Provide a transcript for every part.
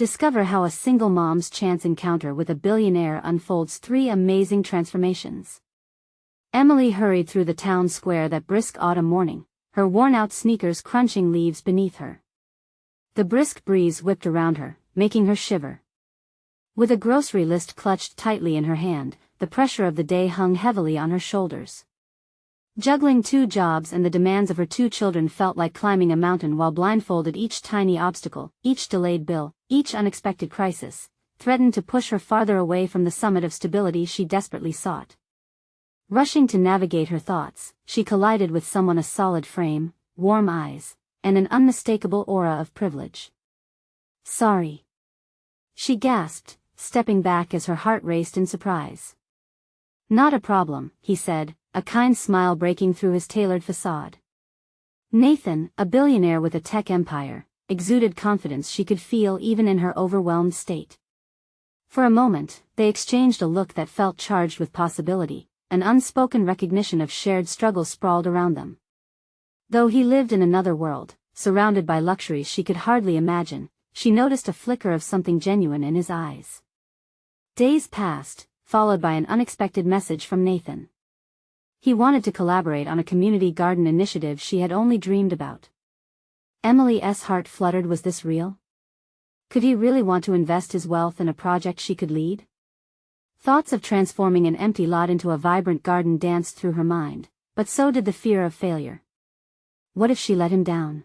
Discover how a single mom's chance encounter with a billionaire unfolds 3 amazing transformations. Emily hurried through the town square that brisk autumn morning, her worn-out sneakers crunching leaves beneath her. The brisk breeze whipped around her, making her shiver. With a grocery list clutched tightly in her hand, the pressure of the day hung heavily on her shoulders. Juggling 2 jobs and the demands of her 2 children felt like climbing a mountain while blindfolded. Each tiny obstacle, each delayed bill, each unexpected crisis, threatened to push her farther away from the summit of stability she desperately sought. Rushing to navigate her thoughts, she collided with someone, a solid frame, warm eyes, and an unmistakable aura of privilege. "Sorry," she gasped, stepping back as her heart raced in surprise. "Not a problem," he said, a kind smile breaking through his tailored facade. Nathan, a billionaire with a tech empire, exuded confidence she could feel even in her overwhelmed state. For a moment, they exchanged a look that felt charged with possibility, an unspoken recognition of shared struggle sprawled around them. Though he lived in another world, surrounded by luxuries she could hardly imagine, she noticed a flicker of something genuine in his eyes. Days passed, followed by an unexpected message from Nathan. He wanted to collaborate on a community garden initiative she had only dreamed about. Emily's heart fluttered. Was this real? Could he really want to invest his wealth in a project she could lead? Thoughts of transforming an empty lot into a vibrant garden danced through her mind, but so did the fear of failure. What if she let him down?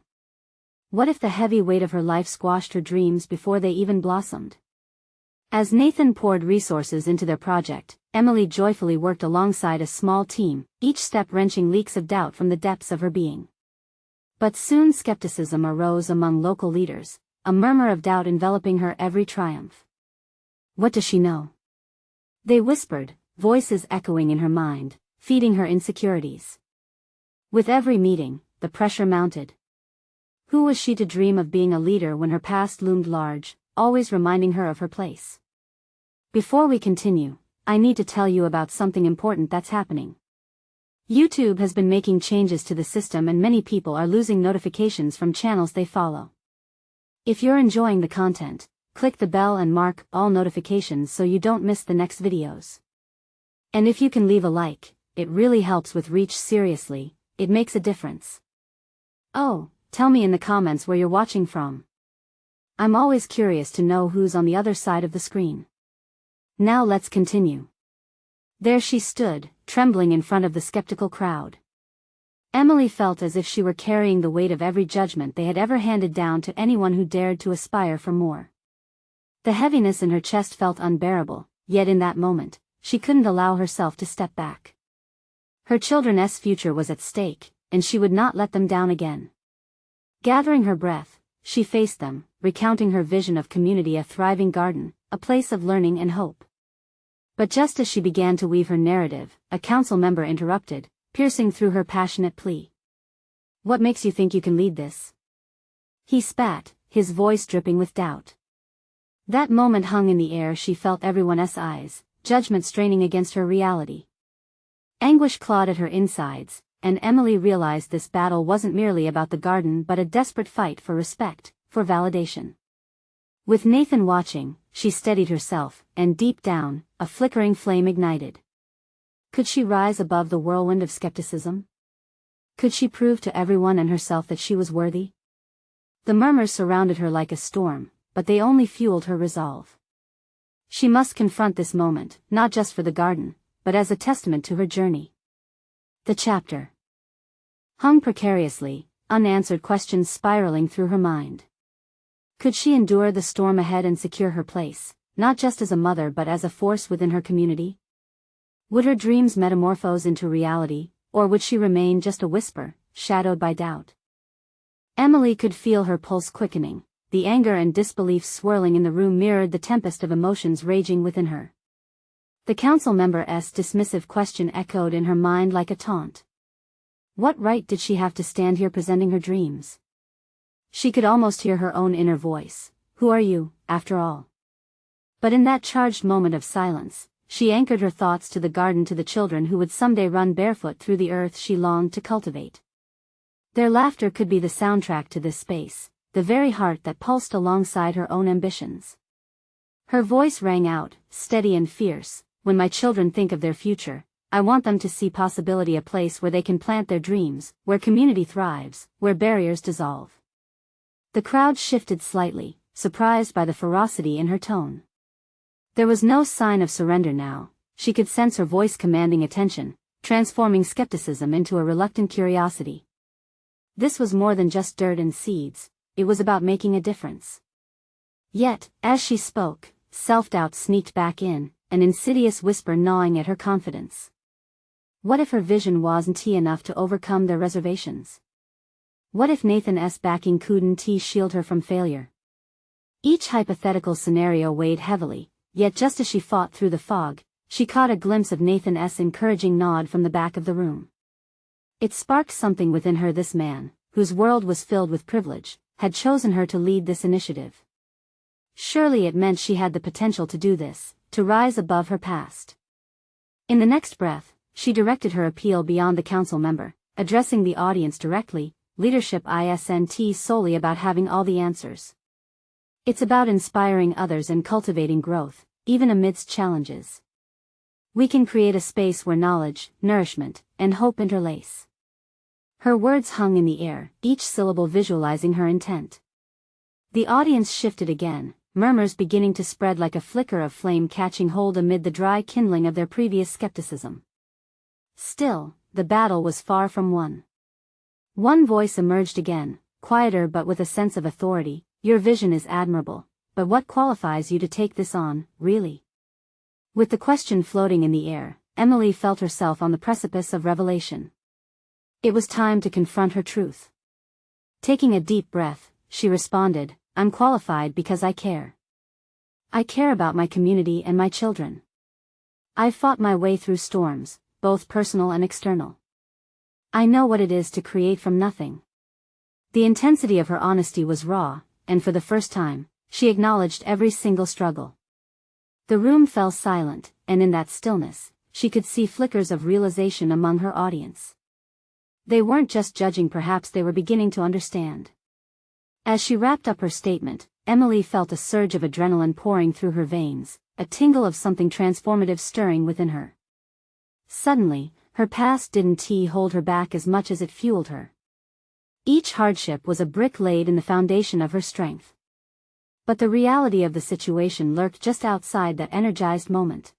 What if the heavy weight of her life squashed her dreams before they even blossomed? As Nathan poured resources into their project, Emily joyfully worked alongside a small team, each step wrenching leaks of doubt from the depths of her being. But soon skepticism arose among local leaders, a murmur of doubt enveloping her every triumph. "What does she know?" they whispered, voices echoing in her mind, feeding her insecurities. With every meeting, the pressure mounted. Who was she to dream of being a leader when her past loomed large, always reminding her of her place? Before we continue, I need to tell you about something important that's happening. YouTube has been making changes to the system and many people are losing notifications from channels they follow. If you're enjoying the content, click the bell and mark all notifications so you don't miss the next videos. And if you can leave a like, it really helps with reach. Seriously, it makes a difference. Oh, tell me in the comments where you're watching from. I'm always curious to know who's on the other side of the screen. Now let's continue. There she stood, trembling in front of the skeptical crowd. Emily felt as if she were carrying the weight of every judgment they had ever handed down to anyone who dared to aspire for more. The heaviness in her chest felt unbearable, yet in that moment, she couldn't allow herself to step back. Her children's future was at stake, and she would not let them down again. Gathering her breath, she faced them, recounting her vision of community, a thriving garden, a place of learning and hope. But just as she began to weave her narrative, a council member interrupted, piercing through her passionate plea. "What makes you think you can lead this?" he spat, his voice dripping with doubt. That moment hung in the air. She felt everyone's eyes, judgment straining against her reality. Anguish clawed at her insides, and Emily realized this battle wasn't merely about the garden but a desperate fight for respect, for validation. With Nathan watching, she steadied herself, and deep down, a flickering flame ignited. Could she rise above the whirlwind of skepticism? Could she prove to everyone and herself that she was worthy? The murmurs surrounded her like a storm, but they only fueled her resolve. She must confront this moment, not just for the garden, but as a testament to her journey. The chapter hung precariously, unanswered questions spiraling through her mind. Could she endure the storm ahead and secure her place, not just as a mother but as a force within her community? Would her dreams metamorphose into reality, or would she remain just a whisper, shadowed by doubt? Emily could feel her pulse quickening. The anger and disbelief swirling in the room mirrored the tempest of emotions raging within her. The council member's dismissive question echoed in her mind like a taunt. What right did she have to stand here presenting her dreams? She could almost hear her own inner voice. Who are you, after all? But in that charged moment of silence, she anchored her thoughts to the garden, to the children who would someday run barefoot through the earth she longed to cultivate. Their laughter could be the soundtrack to this space, the very heart that pulsed alongside her own ambitions. Her voice rang out, steady and fierce, "When my children think of their future, I want them to see possibility, a place where they can plant their dreams, where community thrives, where barriers dissolve." The crowd shifted slightly, surprised by the ferocity in her tone. There was no sign of surrender now. She could sense her voice commanding attention, transforming skepticism into a reluctant curiosity. This was more than just dirt and seeds, it was about making a difference. Yet, as she spoke, self-doubt sneaked back in, an insidious whisper gnawing at her confidence. What if her vision wasn't enough to overcome their reservations? What if Nathan's backing couldn't shield her from failure? Each hypothetical scenario weighed heavily, yet just as she fought through the fog, she caught a glimpse of Nathan's encouraging nod from the back of the room. It sparked something within her. This man, whose world was filled with privilege, had chosen her to lead this initiative. Surely it meant she had the potential to do this, to rise above her past. In the next breath, she directed her appeal beyond the council member, addressing the audience directly. Leadership isn't solely about having all the answers. It's about inspiring others and cultivating growth, even amidst challenges. We can create a space where knowledge, nourishment, and hope interlace. Her words hung in the air, each syllable visualizing her intent. The audience shifted again, murmurs beginning to spread like a flicker of flame catching hold amid the dry kindling of their previous skepticism. Still, the battle was far from won. One voice emerged again, quieter but with a sense of authority. "Your vision is admirable, but what qualifies you to take this on, really?" With the question floating in the air, Emily felt herself on the precipice of revelation. It was time to confront her truth. Taking a deep breath, she responded, "I'm qualified because I care. I care about my community and my children. I've fought my way through storms, both personal and external. I know what it is to create from nothing." The intensity of her honesty was raw, and for the first time, she acknowledged every single struggle. The room fell silent, and in that stillness, she could see flickers of realization among her audience. They weren't just judging, perhaps they were beginning to understand. As she wrapped up her statement, Emily felt a surge of adrenaline pouring through her veins, a tingle of something transformative stirring within her. Suddenly, her past didn't hold her back as much as it fueled her. Each hardship was a brick laid in the foundation of her strength. But the reality of the situation lurked just outside that energized moment.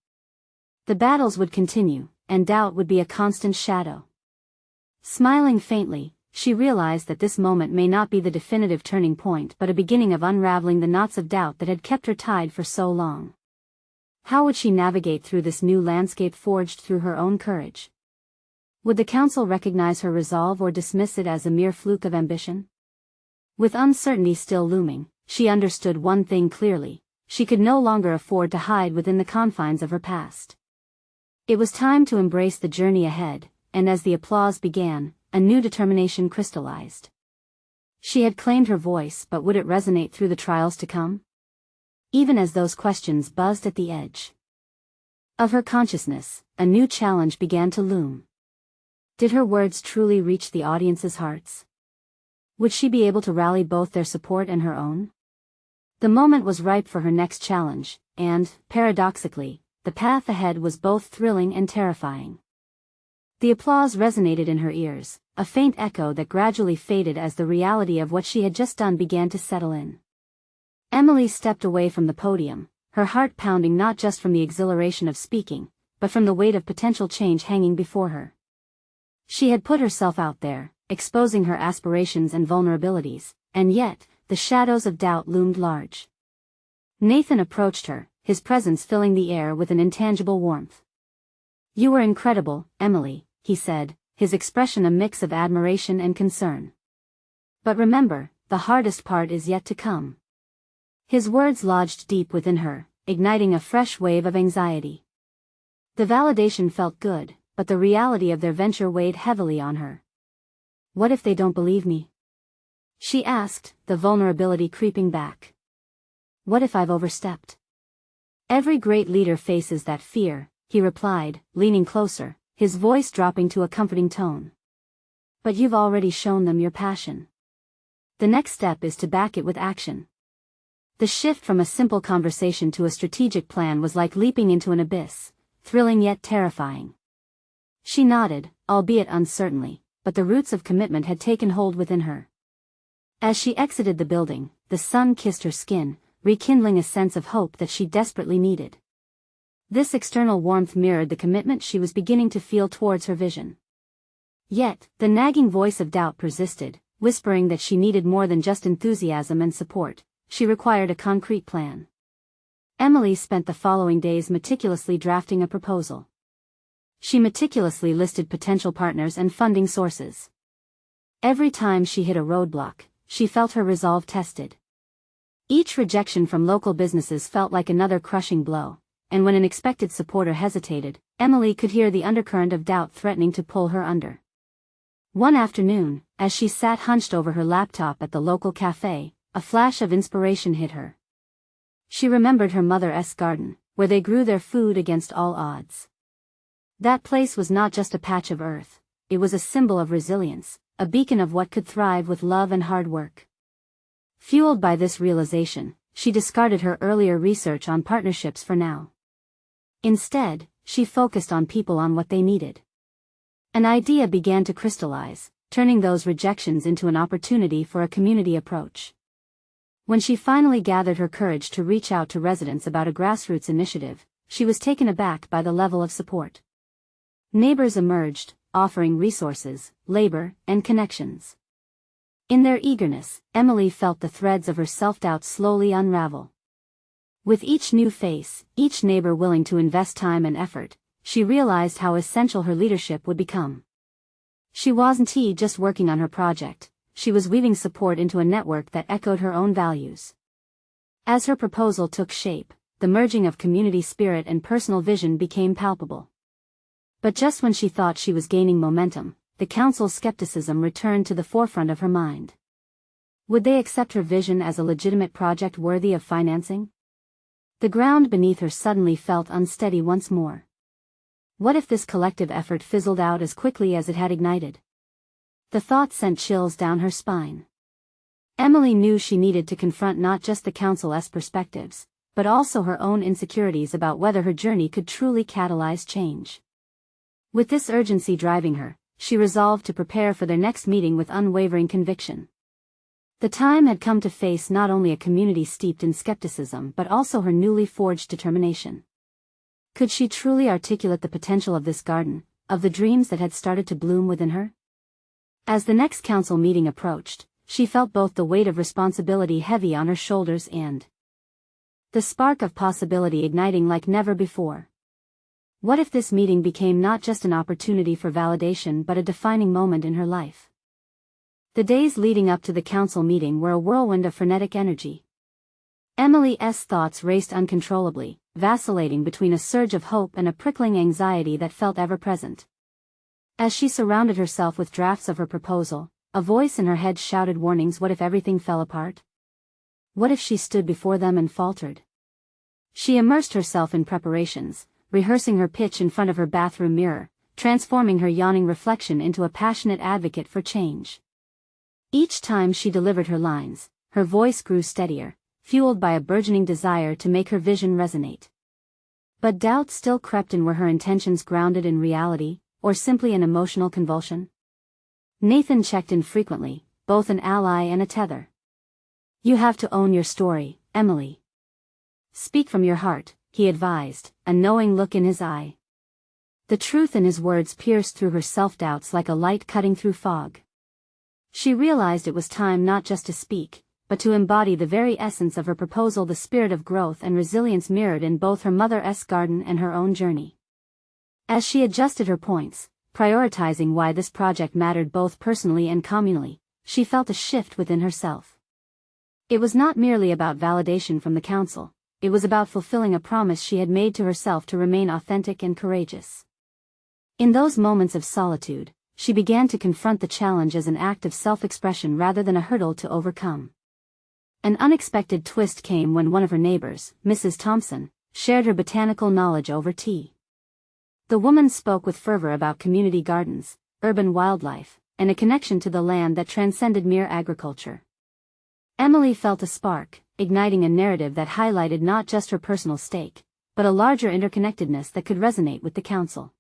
The battles would continue, and doubt would be a constant shadow. Smiling faintly, she realized that this moment may not be the definitive turning point but a beginning of unraveling the knots of doubt that had kept her tied for so long. How would she navigate through this new landscape forged through her own courage? Would the council recognize her resolve or dismiss it as a mere fluke of ambition? With uncertainty still looming, she understood one thing clearly: she could no longer afford to hide within the confines of her past. It was time to embrace the journey ahead, and as the applause began, a new determination crystallized. She had claimed her voice, but would it resonate through the trials to come? Even as those questions buzzed at the edge of her consciousness, a new challenge began to loom. Did her words truly reach the audience's hearts? Would she be able to rally both their support and her own? The moment was ripe for her next challenge, and, paradoxically, the path ahead was both thrilling and terrifying. The applause resonated in her ears, a faint echo that gradually faded as the reality of what she had just done began to settle in. Emily stepped away from the podium, her heart pounding not just from the exhilaration of speaking, but from the weight of potential change hanging before her. She had put herself out there, exposing her aspirations and vulnerabilities, and yet, the shadows of doubt loomed large. Nathan approached her, his presence filling the air with an intangible warmth. "You were incredible, Emily," he said, his expression a mix of admiration and concern. "But remember, the hardest part is yet to come." His words lodged deep within her, igniting a fresh wave of anxiety. The validation felt good, but the reality of their venture weighed heavily on her. "What if they don't believe me?" she asked, the vulnerability creeping back. "What if I've overstepped?" "Every great leader faces that fear," he replied, leaning closer, his voice dropping to a comforting tone. "But you've already shown them your passion. The next step is to back it with action. The shift from a simple conversation to a strategic plan was like leaping into an abyss, thrilling yet terrifying. She nodded, albeit uncertainly, but the roots of commitment had taken hold within her. As she exited the building, the sun kissed her skin, rekindling a sense of hope that she desperately needed. This external warmth mirrored the commitment she was beginning to feel towards her vision. Yet, the nagging voice of doubt persisted, whispering that she needed more than just enthusiasm and support. She required a concrete plan. Emily spent the following days meticulously drafting a proposal. She meticulously listed potential partners and funding sources. Every time she hit a roadblock, she felt her resolve tested. Each rejection from local businesses felt like another crushing blow, and when an expected supporter hesitated, Emily could hear the undercurrent of doubt threatening to pull her under. One afternoon, as she sat hunched over her laptop at the local cafe, a flash of inspiration hit her. She remembered her mother's garden, where they grew their food against all odds. That place was not just a patch of earth, it was a symbol of resilience, a beacon of what could thrive with love and hard work. Fueled by this realization, she discarded her earlier research on partnerships for now. Instead, she focused on people, on what they needed. An idea began to crystallize, turning those rejections into an opportunity for a community approach. When she finally gathered her courage to reach out to residents about a grassroots initiative, she was taken aback by the level of support. Neighbors emerged, offering resources, labor, and connections. In their eagerness, Emily felt the threads of her self-doubt slowly unravel. With each new face, each neighbor willing to invest time and effort, she realized how essential her leadership would become. She wasn't just working on her project, she was weaving support into a network that echoed her own values. As her proposal took shape, the merging of community spirit and personal vision became palpable. But just when she thought she was gaining momentum, the council's skepticism returned to the forefront of her mind. Would they accept her vision as a legitimate project worthy of financing? The ground beneath her suddenly felt unsteady once more. What if this collective effort fizzled out as quickly as it had ignited? The thought sent chills down her spine. Emily knew she needed to confront not just the council's perspectives, but also her own insecurities about whether her journey could truly catalyze change. With this urgency driving her, she resolved to prepare for their next meeting with unwavering conviction. The time had come to face not only a community steeped in skepticism but also her newly forged determination. Could she truly articulate the potential of this garden, of the dreams that had started to bloom within her? As the next council meeting approached, she felt both the weight of responsibility heavy on her shoulders and the spark of possibility igniting like never before. What if this meeting became not just an opportunity for validation but a defining moment in her life? The days leading up to the council meeting were a whirlwind of frenetic energy. Emily's thoughts raced uncontrollably, vacillating between a surge of hope and a prickling anxiety that felt ever-present. As she surrounded herself with drafts of her proposal, a voice in her head shouted warnings. What if everything fell apart? What if she stood before them and faltered? She immersed herself in preparations, rehearsing her pitch in front of her bathroom mirror, transforming her yawning reflection into a passionate advocate for change. Each time she delivered her lines, her voice grew steadier, fueled by a burgeoning desire to make her vision resonate. But doubt still crept in. Were her intentions grounded in reality, or simply an emotional convulsion? Nathan checked in frequently, both an ally and a tether. You have to own your story, Emily. Speak from your heart, he advised, a knowing look in his eye. The truth in his words pierced through her self-doubts like a light cutting through fog. She realized it was time not just to speak, but to embody the very essence of her proposal. The spirit of growth and resilience mirrored in both her mother's garden and her own journey. As she adjusted her points, prioritizing why this project mattered both personally and communally, she felt a shift within herself. It was not merely about validation from the council, it was about fulfilling a promise she had made to herself to remain authentic and courageous. In those moments of solitude, she began to confront the challenge as an act of self-expression rather than a hurdle to overcome. An unexpected twist came when one of her neighbors, Mrs. Thompson, shared her botanical knowledge over tea. The woman spoke with fervor about community gardens, urban wildlife, and a connection to the land that transcended mere agriculture. Emily felt a spark, igniting a narrative that highlighted not just her personal stake, but a larger interconnectedness that could resonate with the council.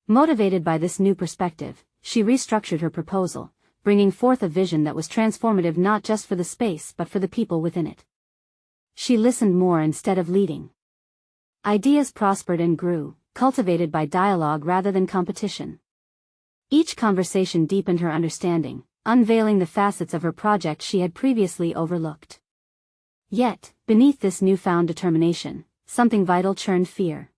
Motivated by this new perspective, she restructured her proposal, bringing forth a vision that was transformative not just for the space but for the people within it. She listened more instead of leading. Ideas prospered and grew, cultivated by dialogue rather than competition. Each conversation deepened her understanding, unveiling the facets of her project she had previously overlooked. Yet, beneath this newfound determination, something vital churned fear.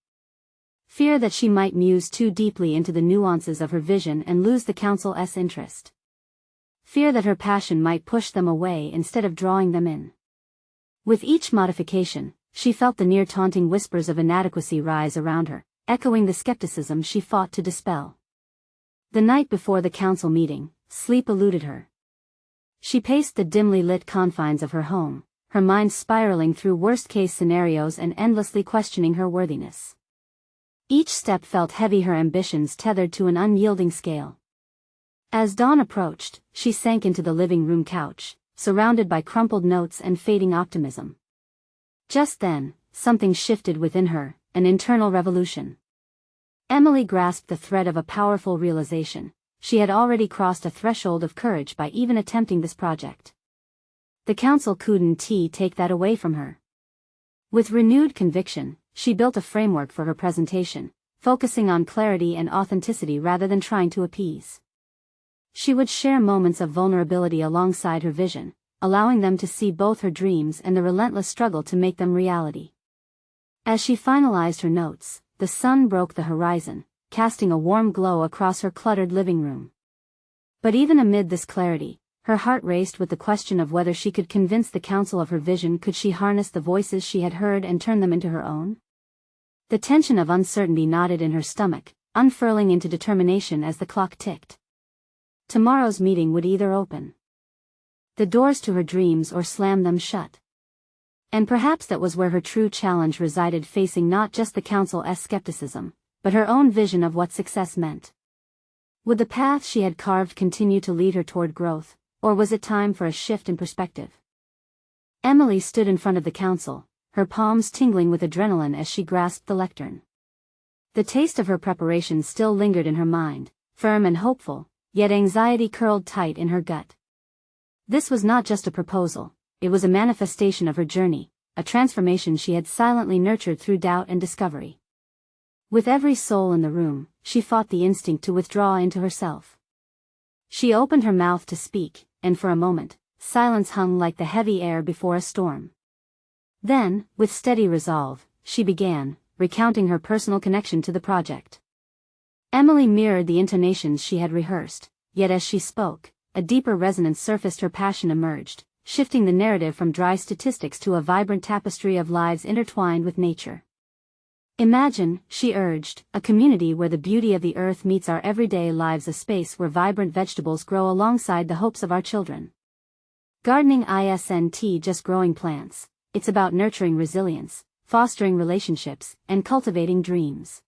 Fear that she might muse too deeply into the nuances of her vision and lose the council's interest. Fear that her passion might push them away instead of drawing them in. With each modification, she felt the near-taunting whispers of inadequacy rise around her, echoing the skepticism she fought to dispel. The night before the council meeting, sleep eluded her. She paced the dimly lit confines of her home, her mind spiraling through worst-case scenarios and endlessly questioning her worthiness. Each step felt heavy, her ambitions tethered to an unyielding scale. As dawn approached, she sank into the living room couch, surrounded by crumpled notes and fading optimism. Just then, something shifted within her, an internal revolution. Emily grasped the thread of a powerful realization. She had already crossed a threshold of courage by even attempting this project. The council couldn't take that away from her. With renewed conviction, she built a framework for her presentation, focusing on clarity and authenticity rather than trying to appease. She would share moments of vulnerability alongside her vision, allowing them to see both her dreams and the relentless struggle to make them reality. As she finalized her notes, the sun broke the horizon, casting a warm glow across her cluttered living room. But even amid this clarity, her heart raced with the question of whether she could convince the council of her vision. Could she harness the voices she had heard and turn them into her own? The tension of uncertainty knotted in her stomach, unfurling into determination as the clock ticked. Tomorrow's meeting would either open the doors to her dreams or slam them shut. And perhaps that was where her true challenge resided, facing not just the council's skepticism, but her own vision of what success meant. Would the path she had carved continue to lead her toward growth, or was it time for a shift in perspective? Emily stood in front of the council, her palms tingling with adrenaline as she grasped the lectern. The taste of her preparation still lingered in her mind, firm and hopeful, yet anxiety curled tight in her gut. This was not just a proposal, it was a manifestation of her journey, a transformation she had silently nurtured through doubt and discovery. With every soul in the room, she fought the instinct to withdraw into herself. She opened her mouth to speak, and for a moment, silence hung like the heavy air before a storm. Then, with steady resolve, she began, recounting her personal connection to the project. Emily mirrored the intonations she had rehearsed, yet as she spoke, a deeper resonance surfaced. Her passion emerged, shifting the narrative from dry statistics to a vibrant tapestry of lives intertwined with nature. Imagine, she urged, a community where the beauty of the earth meets our everyday lives, a space where vibrant vegetables grow alongside the hopes of our children. Gardening isn't just growing plants, it's about nurturing resilience, fostering relationships, and cultivating dreams.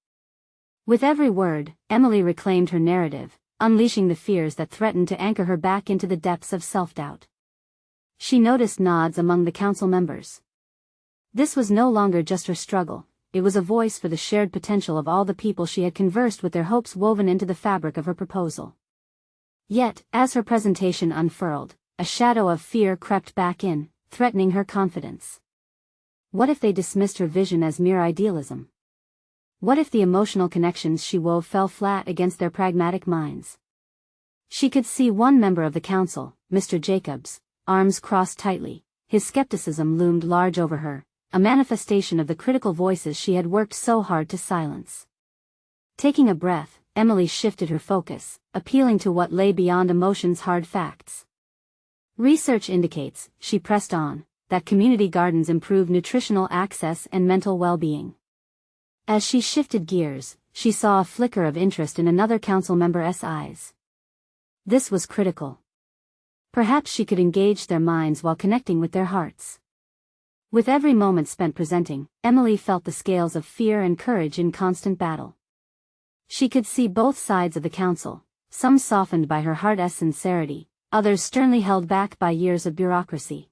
With every word, Emily reclaimed her narrative, unleashing the fears that threatened to anchor her back into the depths of self-doubt. She noticed nods among the council members. This was no longer just her struggle, it was a voice for the shared potential of all the people she had conversed with, their hopes woven into the fabric of her proposal. Yet, as her presentation unfurled, a shadow of fear crept back in, threatening her confidence. What if they dismissed her vision as mere idealism? What if the emotional connections she wove fell flat against their pragmatic minds? She could see one member of the council, Mr. Jacobs, arms crossed tightly, his skepticism loomed large over her, a manifestation of the critical voices she had worked so hard to silence. Taking a breath, Emily shifted her focus, appealing to what lay beyond emotion's hard facts. Research indicates, she pressed on, that community gardens improve nutritional access and mental well-being. As she shifted gears, she saw a flicker of interest in another council member's eyes. This was critical. Perhaps she could engage their minds while connecting with their hearts. With every moment spent presenting, Emily felt the scales of fear and courage in constant battle. She could see both sides of the council, some softened by her heart's sincerity, others sternly held back by years of bureaucracy.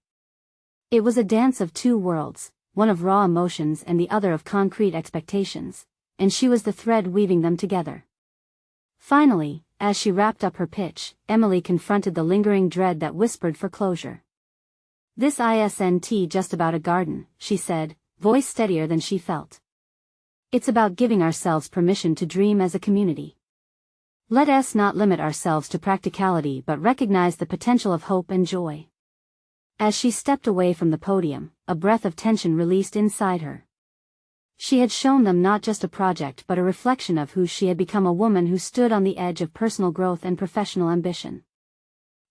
It was a dance of two worlds, one of raw emotions and the other of concrete expectations, and she was the thread weaving them together. Finally, as she wrapped up her pitch, Emily confronted the lingering dread that whispered for closure. "This isn't just about a garden," she said, voice steadier than she felt. "It's about giving ourselves permission to dream as a community. Let us not limit ourselves to practicality but recognize the potential of hope and joy." As she stepped away from the podium, a breath of tension released inside her. She had shown them not just a project but a reflection of who she had become, a woman who stood on the edge of personal growth and professional ambition.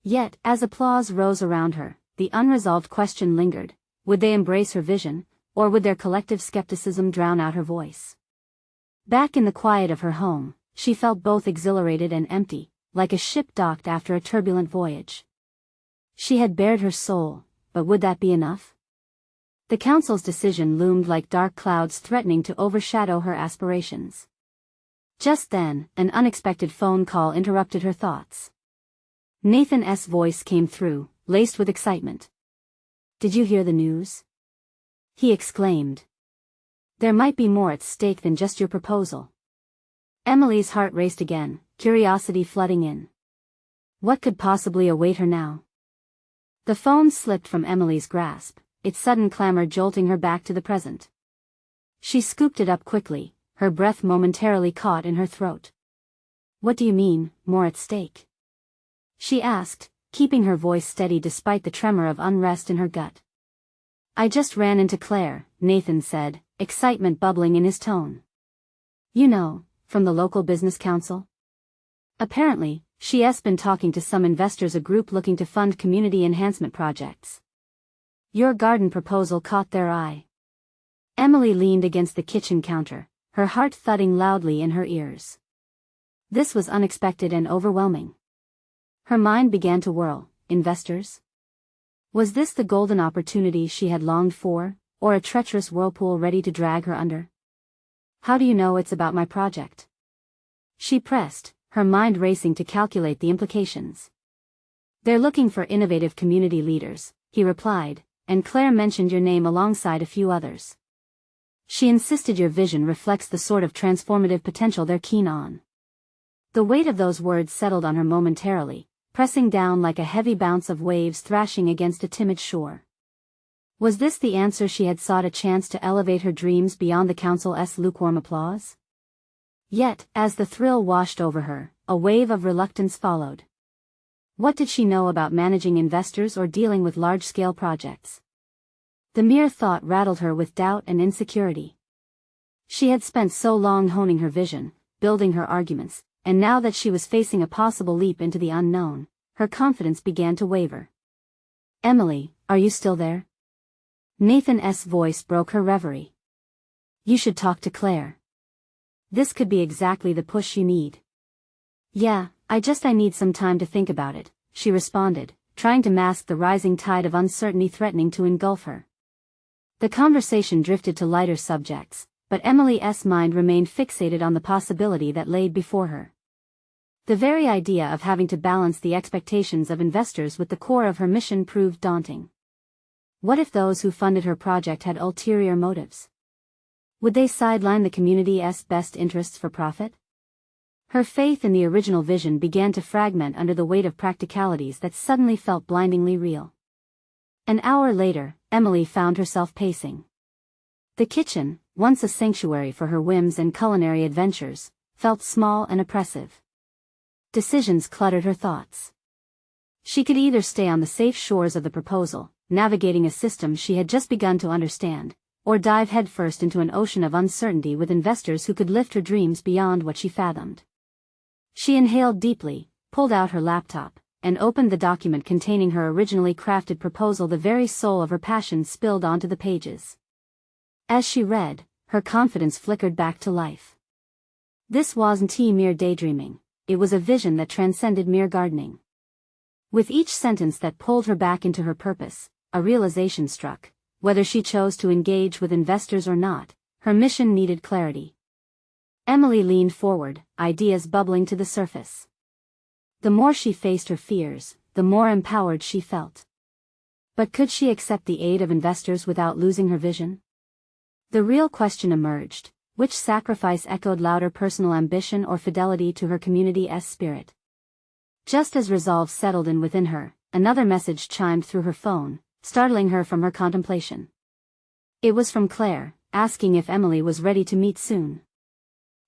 Yet, as applause rose around her, the unresolved question lingered: would they embrace her vision, or would their collective skepticism drown out her voice? Back in the quiet of her home, she felt both exhilarated and empty, like a ship docked after a turbulent voyage. She had bared her soul, but would that be enough? The council's decision loomed like dark clouds threatening to overshadow her aspirations. Just then, an unexpected phone call interrupted her thoughts. Nathan's voice came through, laced with excitement. "Did you hear the news?" he exclaimed. "There might be more at stake than just your proposal." Emily's heart raced again, curiosity flooding in. What could possibly await her now? The phone slipped from Emily's grasp, its sudden clamor jolting her back to the present. She scooped it up quickly, her breath momentarily caught in her throat. "What do you mean, more at stake?" she asked, keeping her voice steady despite the tremor of unrest in her gut. "I just ran into Claire," Nathan said, excitement bubbling in his tone. "You know, from the local business council? Apparently, she's been talking to some investors, a group looking to fund community enhancement projects. Your garden proposal caught their eye." Emily leaned against the kitchen counter, her heart thudding loudly in her ears. This was unexpected and overwhelming. Her mind began to whirl. Investors? Was this the golden opportunity she had longed for, or a treacherous whirlpool ready to drag her under? "How do you know it's about my project?" she pressed, her mind racing to calculate the implications. "They're looking for innovative community leaders," he replied, "and Claire mentioned your name alongside a few others. She insisted your vision reflects the sort of transformative potential they're keen on." The weight of those words settled on her momentarily, pressing down like a heavy bounce of waves thrashing against a timid shore. Was this the answer she had sought, a chance to elevate her dreams beyond the council's lukewarm applause? Yet, as the thrill washed over her, a wave of reluctance followed. What did she know about managing investors or dealing with large-scale projects? The mere thought rattled her with doubt and insecurity. She had spent so long honing her vision, building her arguments, and now that she was facing a possible leap into the unknown, her confidence began to waver. "Emily, are you still there?" Nathan's voice broke her reverie. "You should talk to Claire. This could be exactly the push you need." "Yeah, I need some time to think about it," she responded, trying to mask the rising tide of uncertainty threatening to engulf her. The conversation drifted to lighter subjects, but Emily's mind remained fixated on the possibility that laid before her. The very idea of having to balance the expectations of investors with the core of her mission proved daunting. What if those who funded her project had ulterior motives? Would they sideline the community's best interests for profit? Her faith in the original vision began to fragment under the weight of practicalities that suddenly felt blindingly real. An hour later, Emily found herself pacing. The kitchen, once a sanctuary for her whims and culinary adventures, felt small and oppressive. Decisions cluttered her thoughts. She could either stay on the safe shores of the proposal, navigating a system she had just begun to understand, or dive headfirst into an ocean of uncertainty with investors who could lift her dreams beyond what she fathomed. She inhaled deeply, pulled out her laptop, and opened the document containing her originally crafted proposal. The very soul of her passion spilled onto the pages. As she read, her confidence flickered back to life. This wasn't mere daydreaming, it was a vision that transcended mere gardening. With each sentence that pulled her back into her purpose, a realization struck: whether she chose to engage with investors or not, her mission needed clarity. Emily leaned forward, ideas bubbling to the surface. The more she faced her fears, the more empowered she felt. But could she accept the aid of investors without losing her vision? The real question emerged: which sacrifice echoed louder, personal ambition or fidelity to her community's spirit? Just as resolve settled in within her, another message chimed through her phone, startling her from her contemplation. It was from Claire, asking if Emily was ready to meet soon.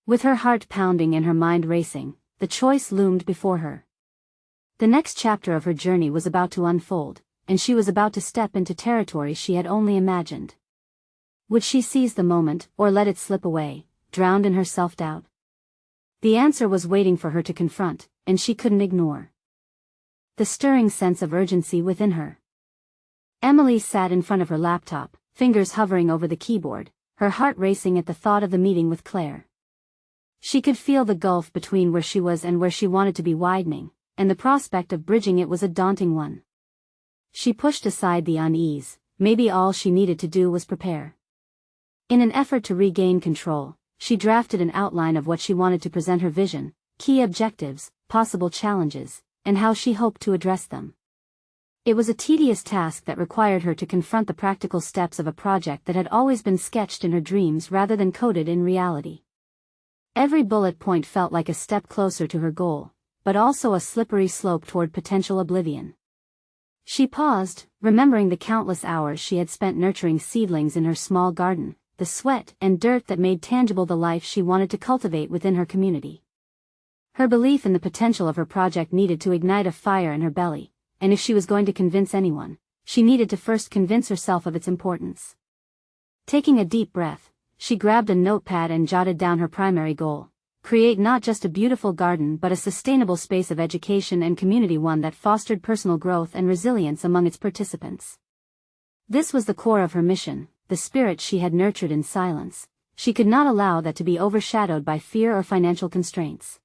With her heart pounding and her mind racing, the choice loomed before her. The next chapter of her journey was about to unfold, and she was about to step into territory she had only imagined. Would she seize the moment, or let it slip away, drowned in her self-doubt? The answer was waiting for her to confront, and she couldn't ignore the stirring sense of urgency within her. Emily sat in front of her laptop, fingers hovering over the keyboard, her heart racing at the thought of the meeting with Claire. She could feel the gulf between where she was and where she wanted to be widening, and the prospect of bridging it was a daunting one. She pushed aside the unease. Maybe all she needed to do was prepare. In an effort to regain control, she drafted an outline of what she wanted to present: her vision, key objectives, possible challenges, and how she hoped to address them. It was a tedious task that required her to confront the practical steps of a project that had always been sketched in her dreams rather than coded in reality. Every bullet point felt like a step closer to her goal, but also a slippery slope toward potential oblivion. She paused, remembering the countless hours she had spent nurturing seedlings in her small garden, the sweat and dirt that made tangible the life she wanted to cultivate within her community. Her belief in the potential of her project needed to ignite a fire in her belly, and if she was going to convince anyone, she needed to first convince herself of its importance. Taking a deep breath, she grabbed a notepad and jotted down her primary goal: create not just a beautiful garden but a sustainable space of education and community, one that fostered personal growth and resilience among its participants. This was the core of her mission, the spirit she had nurtured in silence. She could not allow that to be overshadowed by fear or financial constraints.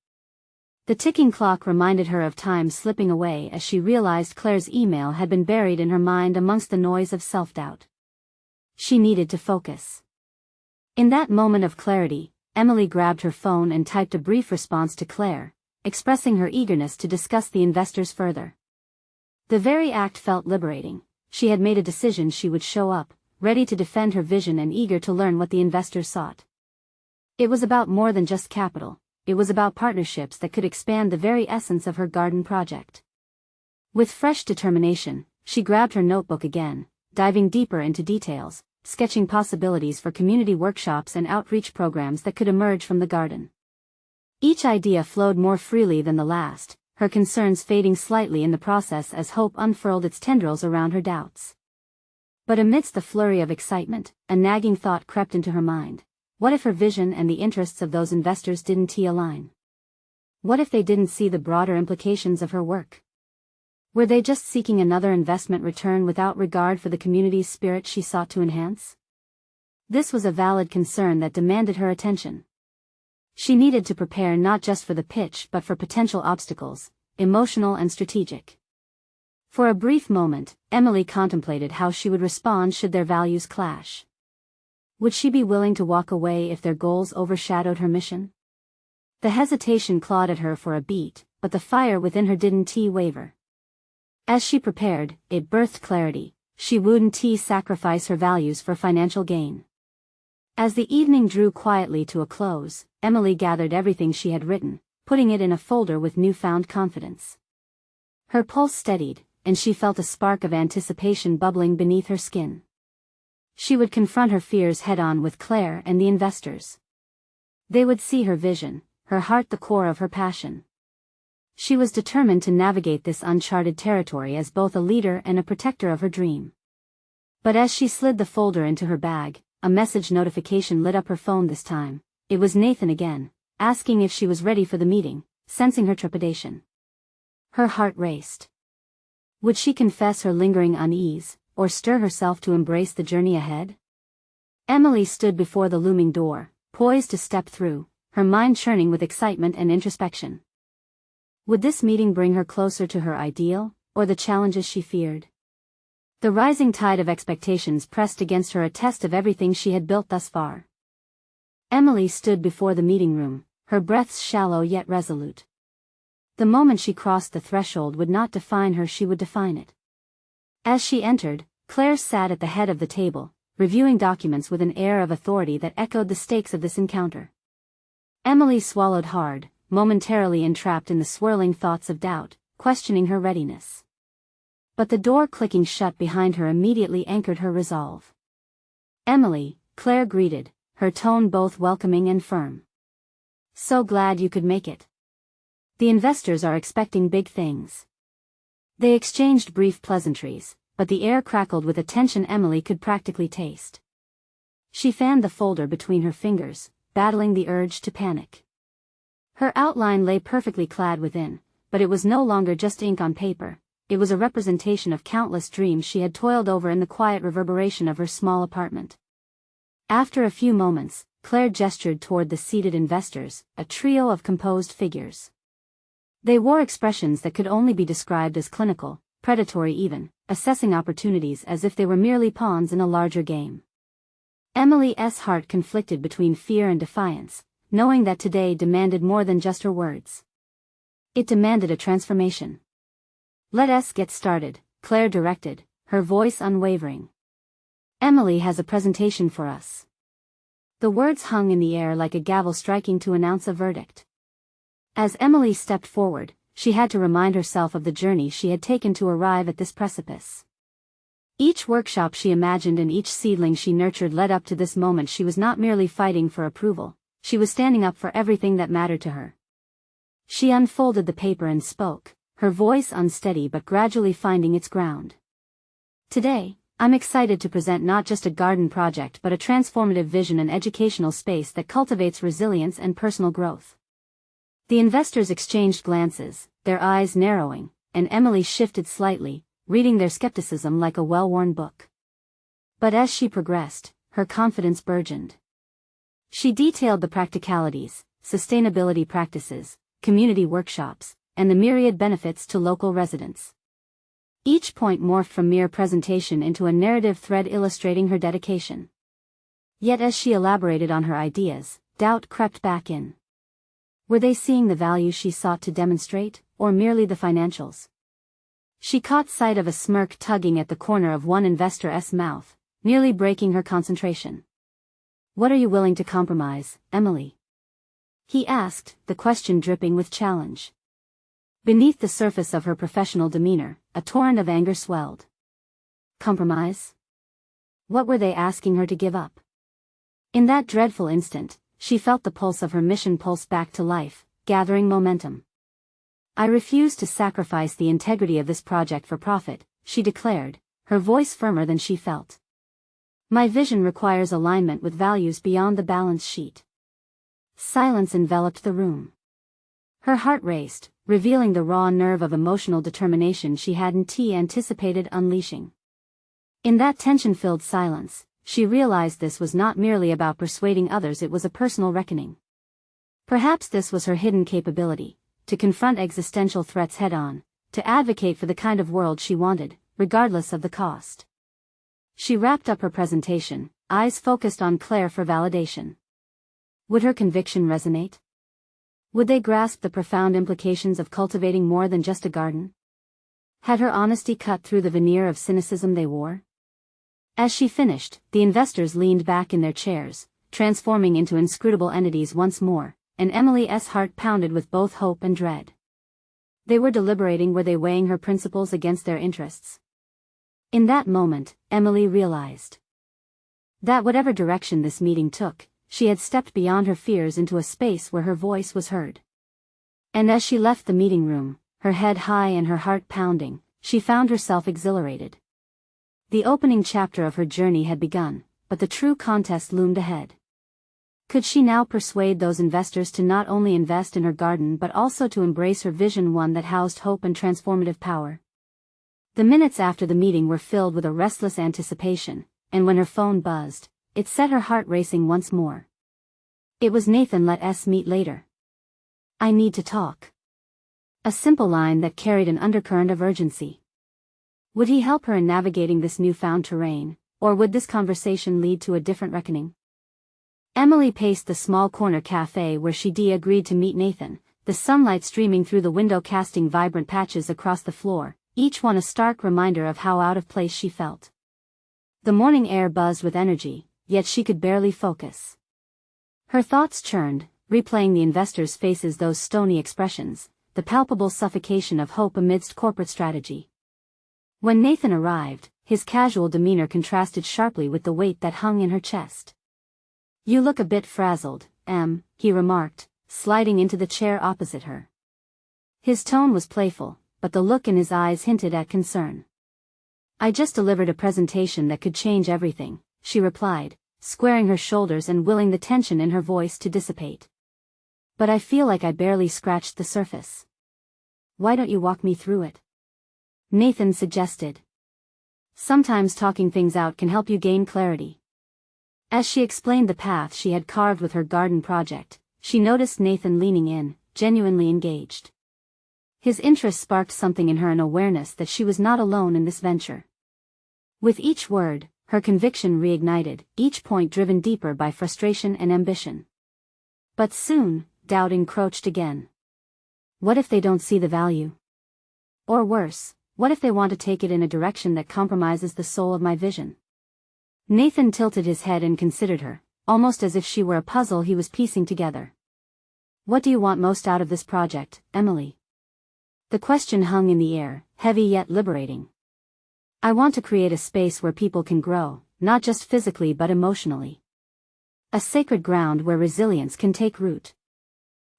The ticking clock reminded her of time slipping away as she realized Claire's email had been buried in her mind amongst the noise of self-doubt. She needed to focus. In that moment of clarity, Emily grabbed her phone and typed a brief response to Claire, expressing her eagerness to discuss the investors further. The very act felt liberating. She had made a decision: she would show up, ready to defend her vision and eager to learn what the investors sought. It was about more than just capital. It was about partnerships that could expand the very essence of her garden project. With fresh determination, she grabbed her notebook again, diving deeper into details, sketching possibilities for community workshops and outreach programs that could emerge from the garden. Each idea flowed more freely than the last, her concerns fading slightly in the process as hope unfurled its tendrils around her doubts. But amidst the flurry of excitement, a nagging thought crept into her mind. What if her vision and the interests of those investors didn't align? What if they didn't see the broader implications of her work? Were they just seeking another investment return without regard for the community's spirit she sought to enhance? This was a valid concern that demanded her attention. She needed to prepare not just for the pitch but for potential obstacles, emotional and strategic. For a brief moment, Emily contemplated how she would respond should their values clash. Would she be willing to walk away if their goals overshadowed her mission? The hesitation clawed at her for a beat, but the fire within her didn't waver. As she prepared, it birthed clarity. She wouldn't sacrifice her values for financial gain. As the evening drew quietly to a close, Emily gathered everything she had written, putting it in a folder with newfound confidence. Her pulse steadied, and she felt a spark of anticipation bubbling beneath her skin. She would confront her fears head-on with Claire and the investors. They would see her vision, her heart the core of her passion. She was determined to navigate this uncharted territory as both a leader and a protector of her dream. But as she slid the folder into her bag, a message notification lit up her phone this time. It was Nathan again, asking if she was ready for the meeting, sensing her trepidation. Her heart raced. Would she confess her lingering unease, or stir herself to embrace the journey ahead? Emily stood before the looming door, poised to step through, her mind churning with excitement and introspection. Would this meeting bring her closer to her ideal, or the challenges she feared? The rising tide of expectations pressed against her, a test of everything she had built thus far. Emily stood before the meeting room, her breaths shallow yet resolute. The moment she crossed the threshold would not define her, she would define it. As she entered, Claire sat at the head of the table, reviewing documents with an air of authority that echoed the stakes of this encounter. Emily swallowed hard, momentarily entrapped in the swirling thoughts of doubt, questioning her readiness. But the door clicking shut behind her immediately anchored her resolve. "Emily," Claire greeted, her tone both welcoming and firm. "So glad you could make it. The investors are expecting big things." They exchanged brief pleasantries, but the air crackled with a tension Emily could practically taste. She fanned the folder between her fingers, battling the urge to panic. Her outline lay perfectly clad within, but it was no longer just ink on paper. It was a representation of countless dreams she had toiled over in the quiet reverberation of her small apartment. After a few moments, Claire gestured toward the seated investors, a trio of composed figures. They wore expressions that could only be described as clinical, predatory even, assessing opportunities as if they were merely pawns in a larger game. Emily's heart conflicted between fear and defiance, knowing that today demanded more than just her words. It demanded a transformation. "Let us get started," Claire directed, her voice unwavering. "Emily has a presentation for us." The words hung in the air like a gavel striking to announce a verdict. As Emily stepped forward, she had to remind herself of the journey she had taken to arrive at this precipice. Each workshop she imagined and each seedling she nurtured led up to this moment. She was not merely fighting for approval, she was standing up for everything that mattered to her. She unfolded the paper and spoke, her voice unsteady but gradually finding its ground. "Today, I'm excited to present not just a garden project but a transformative vision and educational space that cultivates resilience and personal growth." The investors exchanged glances, their eyes narrowing, and Emily shifted slightly, reading their skepticism like a well-worn book. But as she progressed, her confidence burgeoned. She detailed the practicalities, sustainability practices, community workshops, and the myriad benefits to local residents. Each point morphed from mere presentation into a narrative thread illustrating her dedication. Yet as she elaborated on her ideas, doubt crept back in. Were they seeing the value she sought to demonstrate, or merely the financials? She caught sight of a smirk tugging at the corner of one investor's mouth, nearly breaking her concentration. "What are you willing to compromise, Emily?" he asked, the question dripping with challenge. Beneath the surface of her professional demeanor, a torrent of anger swelled. Compromise? What were they asking her to give up? In that dreadful instant, she felt the pulse of her mission pulse back to life, gathering momentum. "I refuse to sacrifice the integrity of this project for profit," she declared, her voice firmer than she felt. "My vision requires alignment with values beyond the balance sheet." Silence enveloped the room. Her heart raced, revealing the raw nerve of emotional determination she hadn't anticipated unleashing. In that tension-filled silence, she realized this was not merely about persuading others, it was a personal reckoning. Perhaps this was her hidden capability, to confront existential threats head-on, to advocate for the kind of world she wanted, regardless of the cost. She wrapped up her presentation, eyes focused on Claire for validation. Would her conviction resonate? Would they grasp the profound implications of cultivating more than just a garden? Had her honesty cut through the veneer of cynicism they wore? As she finished, the investors leaned back in their chairs, transforming into inscrutable entities once more, and Emily's heart pounded with both hope and dread. They were deliberating, were they weighing her principles against their interests? In that moment, Emily realized that whatever direction this meeting took, she had stepped beyond her fears into a space where her voice was heard. And as she left the meeting room, her head high and her heart pounding, she found herself exhilarated. The opening chapter of her journey had begun, but the true contest loomed ahead. Could she now persuade those investors to not only invest in her garden but also to embrace her vision, one that housed hope and transformative power? The minutes after the meeting were filled with a restless anticipation, and when her phone buzzed, it set her heart racing once more. It was Nathan. "Let's meet later. I need to talk." A simple line that carried an undercurrent of urgency. Would he help her in navigating this newfound terrain, or would this conversation lead to a different reckoning? Emily paced the small corner cafe where she'd agreed to meet Nathan, the sunlight streaming through the window casting vibrant patches across the floor, each one a stark reminder of how out of place she felt. The morning air buzzed with energy, yet she could barely focus. Her thoughts churned, replaying the investors' faces, those stony expressions, the palpable suffocation of hope amidst corporate strategy. When Nathan arrived, his casual demeanor contrasted sharply with the weight that hung in her chest. "You look a bit frazzled, Em," he remarked, sliding into the chair opposite her. His tone was playful, but the look in his eyes hinted at concern. "I just delivered a presentation that could change everything," she replied, squaring her shoulders and willing the tension in her voice to dissipate. "But I feel like I barely scratched the surface. Why don't you walk me through it?" Nathan suggested. "Sometimes talking things out can help you gain clarity." As she explained the path she had carved with her garden project, she noticed Nathan leaning in, genuinely engaged. His interest sparked something in her, an awareness that she was not alone in this venture. With each word, her conviction reignited, each point driven deeper by frustration and ambition. But soon, doubt encroached again. What if they don't see the value? Or worse, what if they want to take it in a direction that compromises the soul of my vision? Nathan tilted his head and considered her, almost as if she were a puzzle he was piecing together. "What do you want most out of this project, Emily?" The question hung in the air, heavy yet liberating. "I want to create a space where people can grow, not just physically but emotionally. A sacred ground where resilience can take root."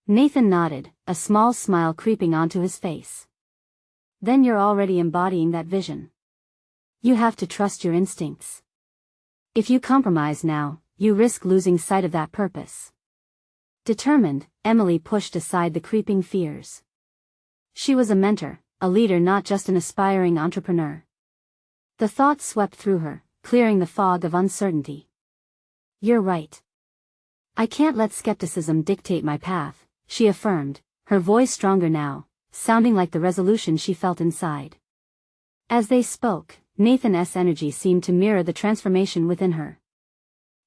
Nathan nodded, a small smile creeping onto his face. "Then you're already embodying that vision. You have to trust your instincts. If you compromise now, you risk losing sight of that purpose." Determined, Emily pushed aside the creeping fears. She was a mentor, a leader, not just an aspiring entrepreneur. The thought swept through her, clearing the fog of uncertainty. "You're right. I can't let skepticism dictate my path," she affirmed, her voice stronger now, sounding like the resolution she felt inside. As they spoke, Nathan's energy seemed to mirror the transformation within her.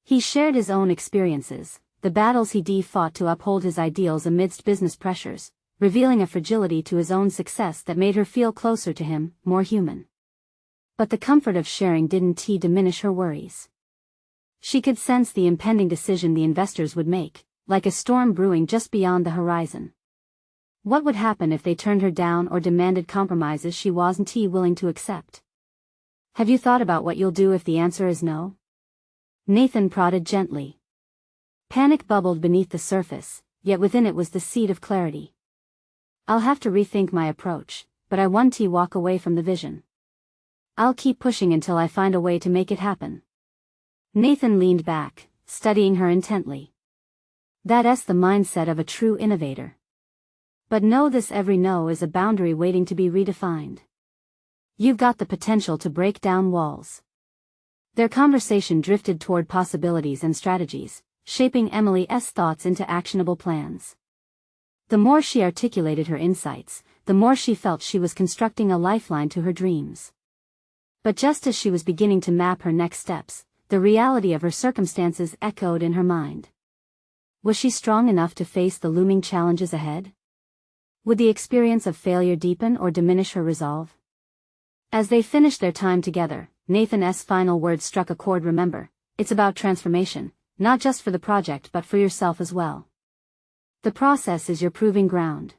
He shared his own experiences, the battles he fought to uphold his ideals amidst business pressures, revealing a fragility to his own success that made her feel closer to him, more human. But the comfort of sharing didn't diminish her worries. She could sense the impending decision the investors would make, like a storm brewing just beyond the horizon. What would happen if they turned her down or demanded compromises she wasn't willing to accept? "Have you thought about what you'll do if the answer is no?" Nathan prodded gently. Panic bubbled beneath the surface, yet within it was the seed of clarity. "I'll have to rethink my approach, but I want to walk away from the vision. I'll keep pushing until I find a way to make it happen." Nathan leaned back, studying her intently. "That's the mindset of a true innovator. But know this: every no is a boundary waiting to be redefined. You've got the potential to break down walls." Their conversation drifted toward possibilities and strategies, shaping Emily's thoughts into actionable plans. The more she articulated her insights, the more she felt she was constructing a lifeline to her dreams. But just as she was beginning to map her next steps, the reality of her circumstances echoed in her mind. Was she strong enough to face the looming challenges ahead? Would the experience of failure deepen or diminish her resolve? As they finished their time together, Nathan's final words struck a chord. "Remember, it's about transformation, not just for the project but for yourself as well. The process is your proving ground."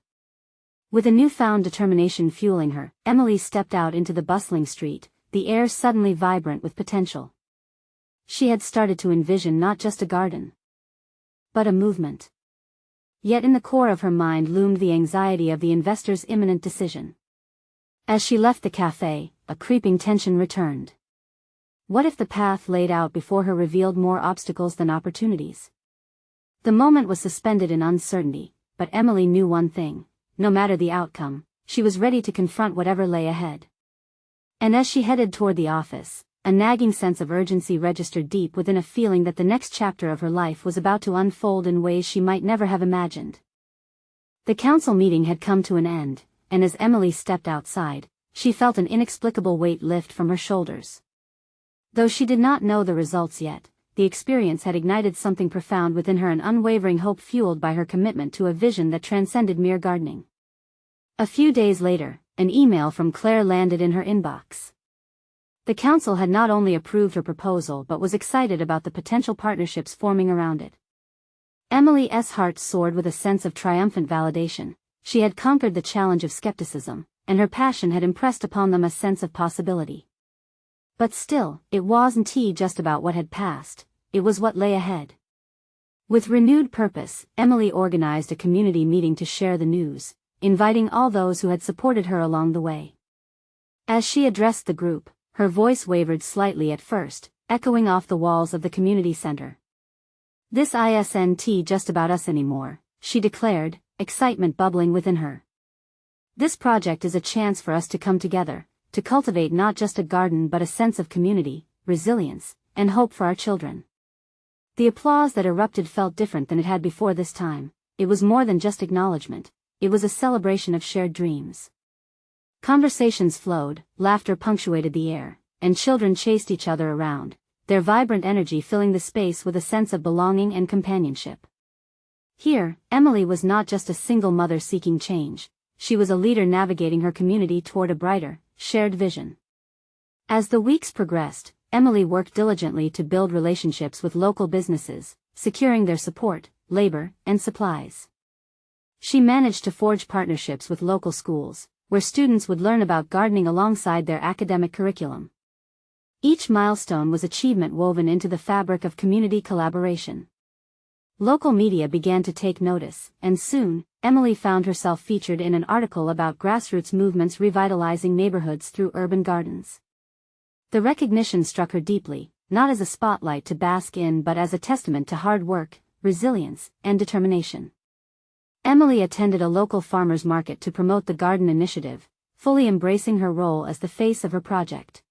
With a newfound determination fueling her, Emily stepped out into the bustling street, the air suddenly vibrant with potential. She had started to envision not just a garden, but a movement. Yet in the core of her mind loomed the anxiety of the investor's imminent decision. As she left the cafe, a creeping tension returned. What if the path laid out before her revealed more obstacles than opportunities? The moment was suspended in uncertainty, but Emily knew one thing: no matter the outcome, she was ready to confront whatever lay ahead. And as she headed toward the office, a nagging sense of urgency registered deep within, a feeling that the next chapter of her life was about to unfold in ways she might never have imagined. The council meeting had come to an end, and as Emily stepped outside, she felt an inexplicable weight lift from her shoulders. Though she did not know the results yet, the experience had ignited something profound within her, an unwavering hope fueled by her commitment to a vision that transcended mere gardening. A few days later, an email from Claire landed in her inbox. The council had not only approved her proposal but was excited about the potential partnerships forming around it. Emily's heart soared with a sense of triumphant validation. She had conquered the challenge of skepticism, and her passion had impressed upon them a sense of possibility. But still, it wasn't just about what had passed, it was what lay ahead. With renewed purpose, Emily organized a community meeting to share the news, inviting all those who had supported her along the way. As she addressed the group, her voice wavered slightly at first, echoing off the walls of the community center. "This isn't just about us anymore," she declared, excitement bubbling within her. "This project is a chance for us to come together, to cultivate not just a garden but a sense of community, resilience, and hope for our children." The applause that erupted felt different than it had before this time. It was more than just acknowledgement, it was a celebration of shared dreams. Conversations flowed, laughter punctuated the air, and children chased each other around, their vibrant energy filling the space with a sense of belonging and companionship. Here, Emily was not just a single mother seeking change, she was a leader navigating her community toward a brighter, shared vision. As the weeks progressed, Emily worked diligently to build relationships with local businesses, securing their support, labor, and supplies. She managed to forge partnerships with local schools, where students would learn about gardening alongside their academic curriculum. Each milestone was achievement woven into the fabric of community collaboration. Local media began to take notice, and soon, Emily found herself featured in an article about grassroots movements revitalizing neighborhoods through urban gardens. The recognition struck her deeply, not as a spotlight to bask in but as a testament to hard work, resilience, and determination. Emily attended a local farmers market to promote the garden initiative, fully embracing her role as the face of her project.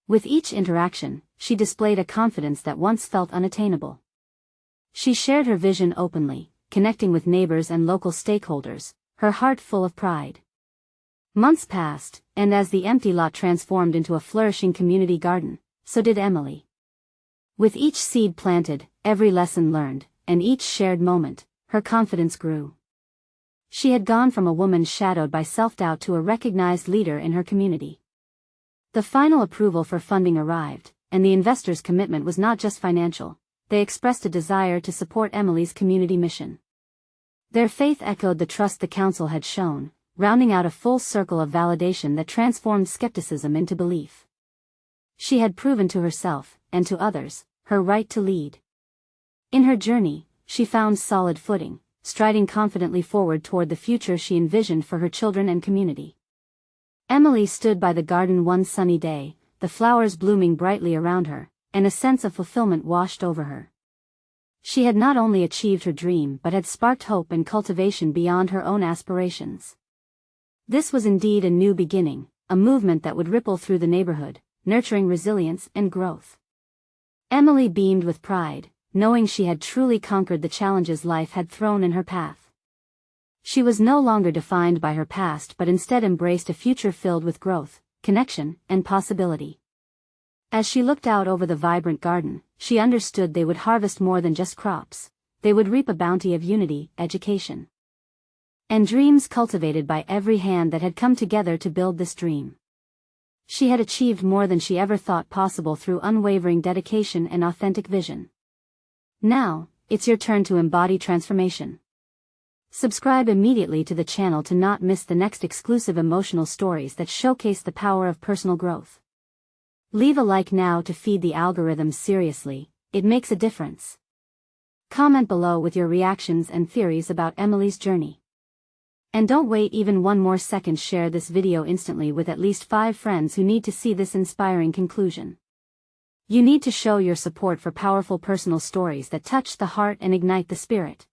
With each interaction, she displayed a confidence that once felt unattainable. She shared her vision openly, connecting with neighbors and local stakeholders, her heart full of pride. Months passed, and as the empty lot transformed into a flourishing community garden, so did Emily. With each seed planted, every lesson learned, and each shared moment, her confidence grew. She had gone from a woman shadowed by self-doubt to a recognized leader in her community. The final approval for funding arrived, and the investors' commitment was not just financial, they expressed a desire to support Emily's community mission. Their faith echoed the trust the council had shown, rounding out a full circle of validation that transformed skepticism into belief. She had proven to herself, and to others, her right to lead. In her journey, she found solid footing, striding confidently forward toward the future she envisioned for her children and community. Emily stood by the garden one sunny day, the flowers blooming brightly around her, and a sense of fulfillment washed over her. She had not only achieved her dream but had sparked hope and cultivation beyond her own aspirations. This was indeed a new beginning, a movement that would ripple through the neighborhood, nurturing resilience and growth. Emily beamed with pride, knowing she had truly conquered the challenges life had thrown in her path. She was no longer defined by her past but instead embraced a future filled with growth, connection, and possibility. As she looked out over the vibrant garden, she understood they would harvest more than just crops, they would reap a bounty of unity, education, and dreams cultivated by every hand that had come together to build this dream. She had achieved more than she ever thought possible through unwavering dedication and authentic vision. Now, it's your turn to embody transformation. Subscribe immediately to the channel to not miss the next exclusive emotional stories that showcase the power of personal growth. Leave a like now to feed the algorithm seriously, it makes a difference. Comment below with your reactions and theories about Emily's journey. And don't wait even one more second, share this video instantly with at least 5 friends who need to see this inspiring conclusion. You need to show your support for powerful personal stories that touch the heart and ignite the spirit.